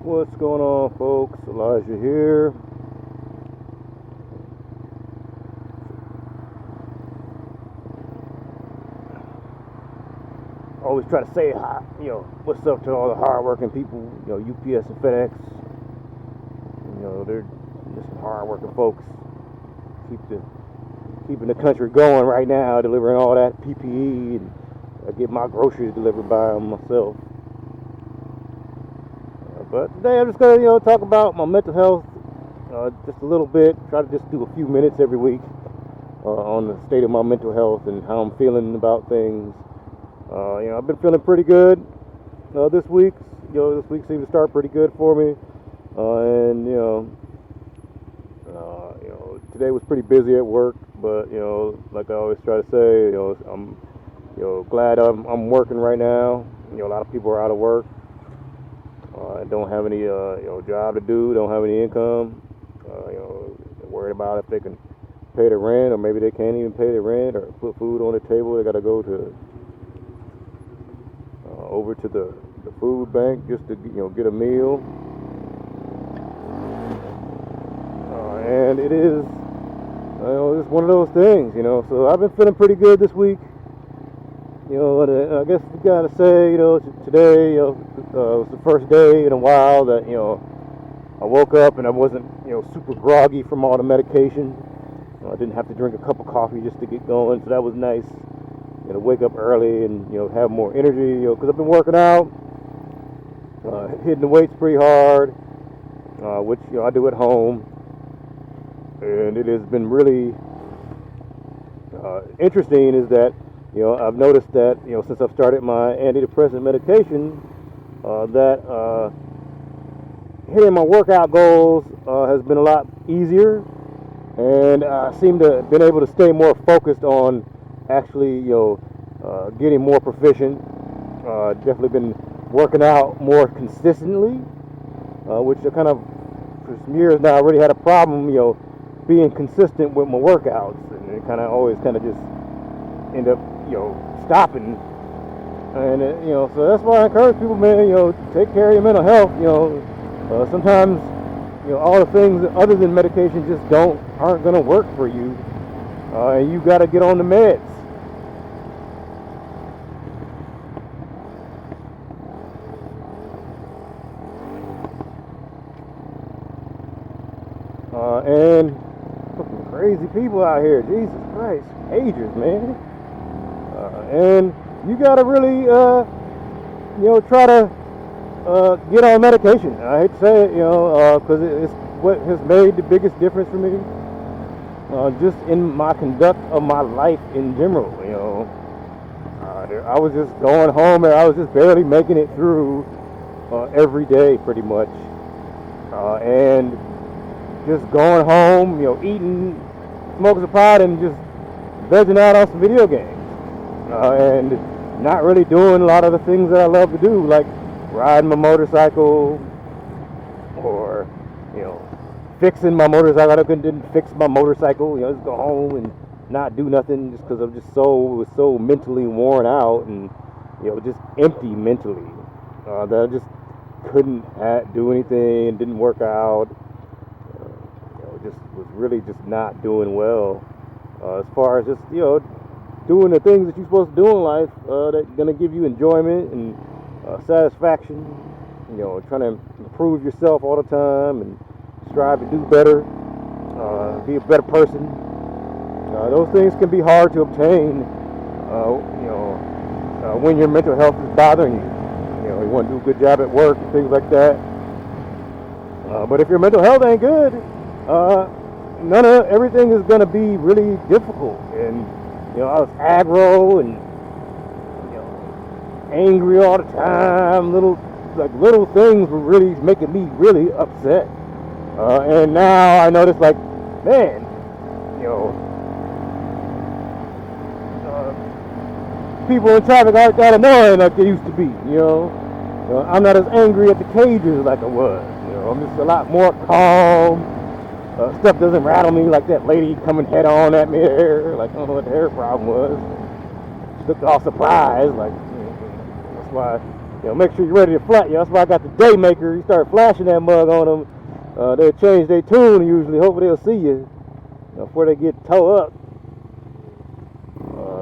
What's going on, folks? Elijah here. Always try to say hi, what's up to all the hardworking people, UPS and FedEx. They're just some hardworking folks. Keeping the country going right now, delivering all that PPE, and I get my groceries delivered by them myself. But today I'm just gonna, talk about my mental health, just a little bit. Try to just do a few minutes every week on the state of my mental health and how I'm feeling about things. I've been feeling pretty good this week. This week seemed to start pretty good for me, and today was pretty busy at work. But like I always try to say, I'm glad I'm working right now. A lot of people are out of work. Don't have any job to do. Don't have any income. Worried about if they can pay the rent, or maybe they can't even pay the rent or put food on the table. They got to go to over to the food bank just to get a meal. And it is it's one of those things. So I've been feeling pretty good this week. I guess you gotta say, today was the first day in a while that I woke up and I wasn't super groggy from all the medication. I didn't have to drink a cup of coffee just to get going, so that was nice. Wake up early and have more energy. Because I've been working out, hitting the weights pretty hard, which I do at home, and it has been really interesting. Is that I've noticed that since I've started my antidepressant medication, that hitting my workout goals has been a lot easier, and I seem to have been able to stay more focused on actually getting more proficient. Definitely been working out more consistently, which I kind of for some years now I really had a problem being consistent with my workouts, and it kind of always just end up stopping. And so that's why I encourage people, man, take care of your mental health. Sometimes all the things other than medication just aren't gonna work for you, and you got to get on the meds. And fucking crazy people out here, Jesus Christ, agers, man. And you gotta really, try to get on medication. I hate to say it, because it's what has made the biggest difference for me, just in my conduct of my life in general. I was just going home and I was just barely making it through every day, pretty much, and just going home, eating, smoking some pot, and just vegging out on some video games. And not really doing a lot of the things that I love to do, like riding my motorcycle, or fixing my motorcycle. I didn't fix my motorcycle, just go home and not do nothing, just because I'm just so mentally worn out and just empty mentally, that I just couldn't do anything, didn't work out. Just was really just not doing well, as far as just doing the things that you're supposed to do in life, that's going to give you enjoyment and satisfaction. Trying to improve yourself all the time and strive to do better, be a better person. Those things can be hard to obtain, when your mental health is bothering you. You want to do a good job at work and things like that. But if your mental health ain't good, everything is going to be really difficult. And I was aggro and angry all the time. Little things were really making me really upset. And now I notice, man, people in traffic aren't that annoying like they used to be. I'm not as angry at the cages like I was. I'm just a lot more calm. Stuff doesn't rattle me like that lady coming head on at me there. I don't know what her problem was. She looked all surprised. That's why make sure you're ready to flat. That's why I got the day maker. You start flashing that mug on them, they'll change their tune usually. Hopefully they'll see you, before they get towed up.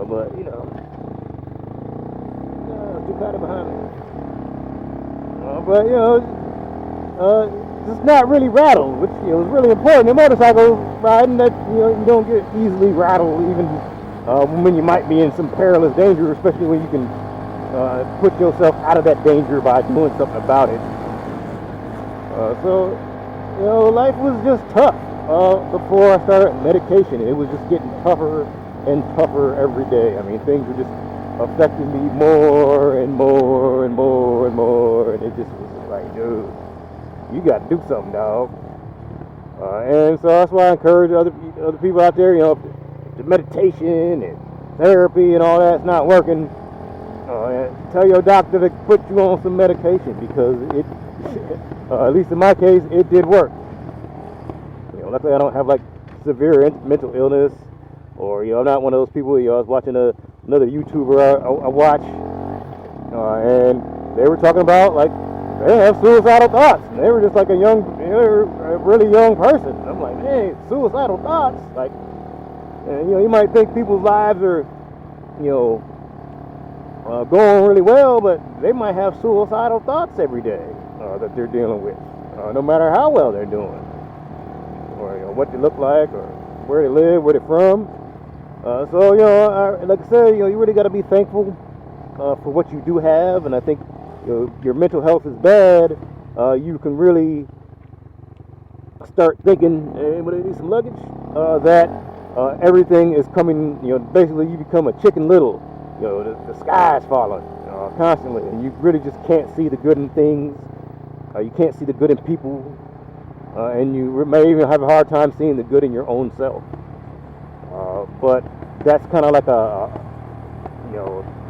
But too kind of behind me. But just not really rattled, which is really important in motorcycle riding. That you don't get easily rattled, even when you might be in some perilous danger, especially when you can put yourself out of that danger by doing something about it. So life was just tough before I started medication. It was just getting tougher and tougher every day. I mean, things were just affecting me more and more and more and more, and it just was like, dude, you got to do something, dog. And so that's why I encourage other people out there, if the meditation and therapy and all that's not working, tell your doctor to put you on some medication, because it, at least in my case, it did work. Luckily I don't have like severe mental illness, or I'm not one of those people. I was watching another YouTuber I watch, and they were talking about like they have suicidal thoughts. And they were just like a really young person. I'm like, hey, suicidal thoughts, like, and you might think people's lives are, going really well, but they might have suicidal thoughts every day that they're dealing with, no matter how well they're doing, or what they look like, or where they live, where they're from. So like I said, you really got to be thankful for what you do have, and I think your mental health is bad. You can really start thinking, hey, what do you need, some luggage? That everything is coming. Basically, you become a Chicken Little. The sky's falling constantly, and you really just can't see the good in things. You can't see the good in people, and you may even have a hard time seeing the good in your own self. But that's kind of like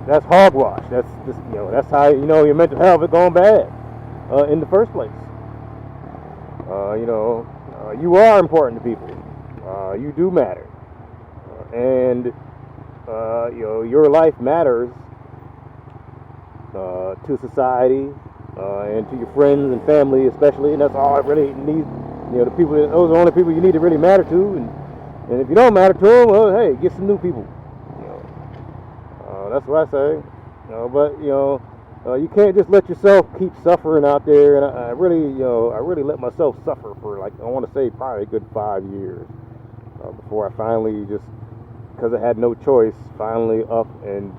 that's hogwash. That's just, that's how your mental health is going bad in the first place. You are important to people. You do matter, and your life matters to society and to your friends and family, especially. And that's all it really needs. The people. Those are the only people you need to really matter to. And if you don't matter to them, well, hey, get some new people. That's what I say. But you can't just let yourself keep suffering out there. And I really let myself suffer for, like, I want to say probably a good 5 years before I finally, just because I had no choice, finally up and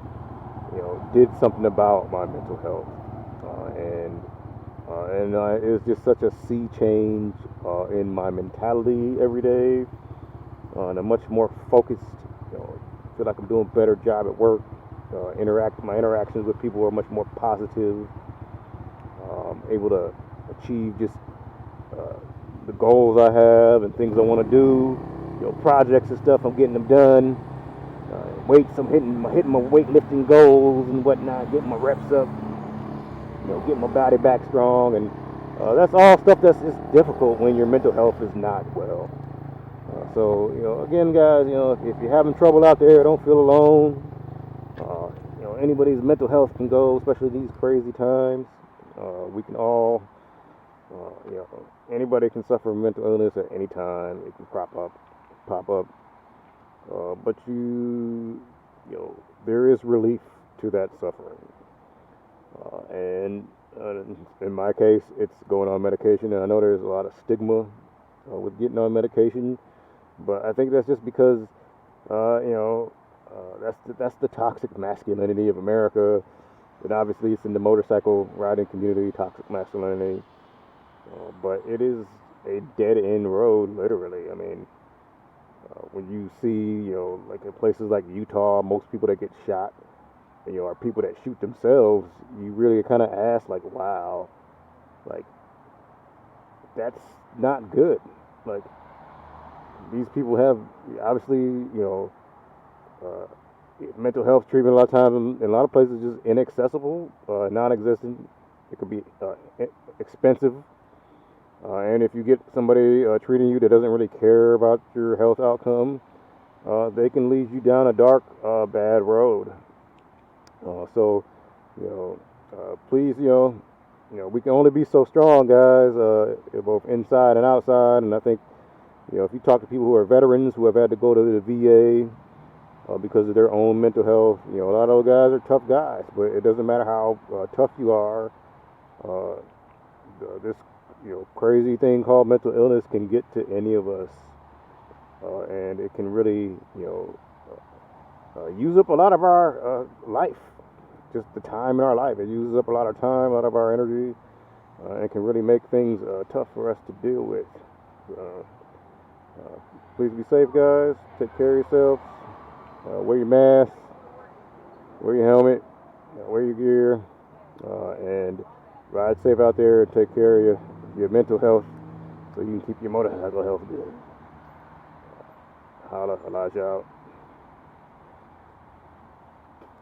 did something about my mental health. And it was just such a sea change in my mentality every day. And I'm much more focused. Feel like I'm doing a better job at work. My interactions with people are much more positive. Able to achieve just the goals I have and things I want to do. Projects and stuff, I'm getting them done. Weights, I'm hitting my weightlifting goals and whatnot. Getting my reps up. Getting my body back strong, and that's all stuff that's just difficult when your mental health is not well. So, again, guys, if you're having trouble out there, don't feel alone. Anybody's mental health can go, especially these crazy times. We can all, anybody can suffer mental illness at any time. It can pop up. But there is relief to that suffering. And in my case, it's going on medication. And I know there's a lot of stigma with getting on medication. But I think that's just because, that's the toxic masculinity of America. And obviously it's in the motorcycle riding community, toxic masculinity. But it is a dead-end road, literally. I mean, when you see, like in places like Utah, most people that get shot, are people that shoot themselves, you really kind of ask, like, wow, like, that's not good. Like, these people have, obviously, mental health treatment a lot of times in a lot of places just inaccessible, non-existent. It could be expensive. And if you get somebody treating you that doesn't really care about your health outcome, they can lead you down a dark, bad road. So, Please, we can only be so strong, guys, both inside and outside. And I think, if you talk to people who are veterans who have had to go to the VA because of their own mental health, a lot of those guys are tough guys. But it doesn't matter how tough you are. This, crazy thing called mental illness can get to any of us, and it can really, use up a lot of our life. Just the time in our life. It uses up a lot of time, a lot of our energy, and it can really make things tough for us to deal with. Please be safe, guys. Take care of yourselves. Wear your mask, wear your helmet, wear your gear, and ride safe out there and take care of your mental health so you can keep your motorcycle health good. Holla, Elijah out.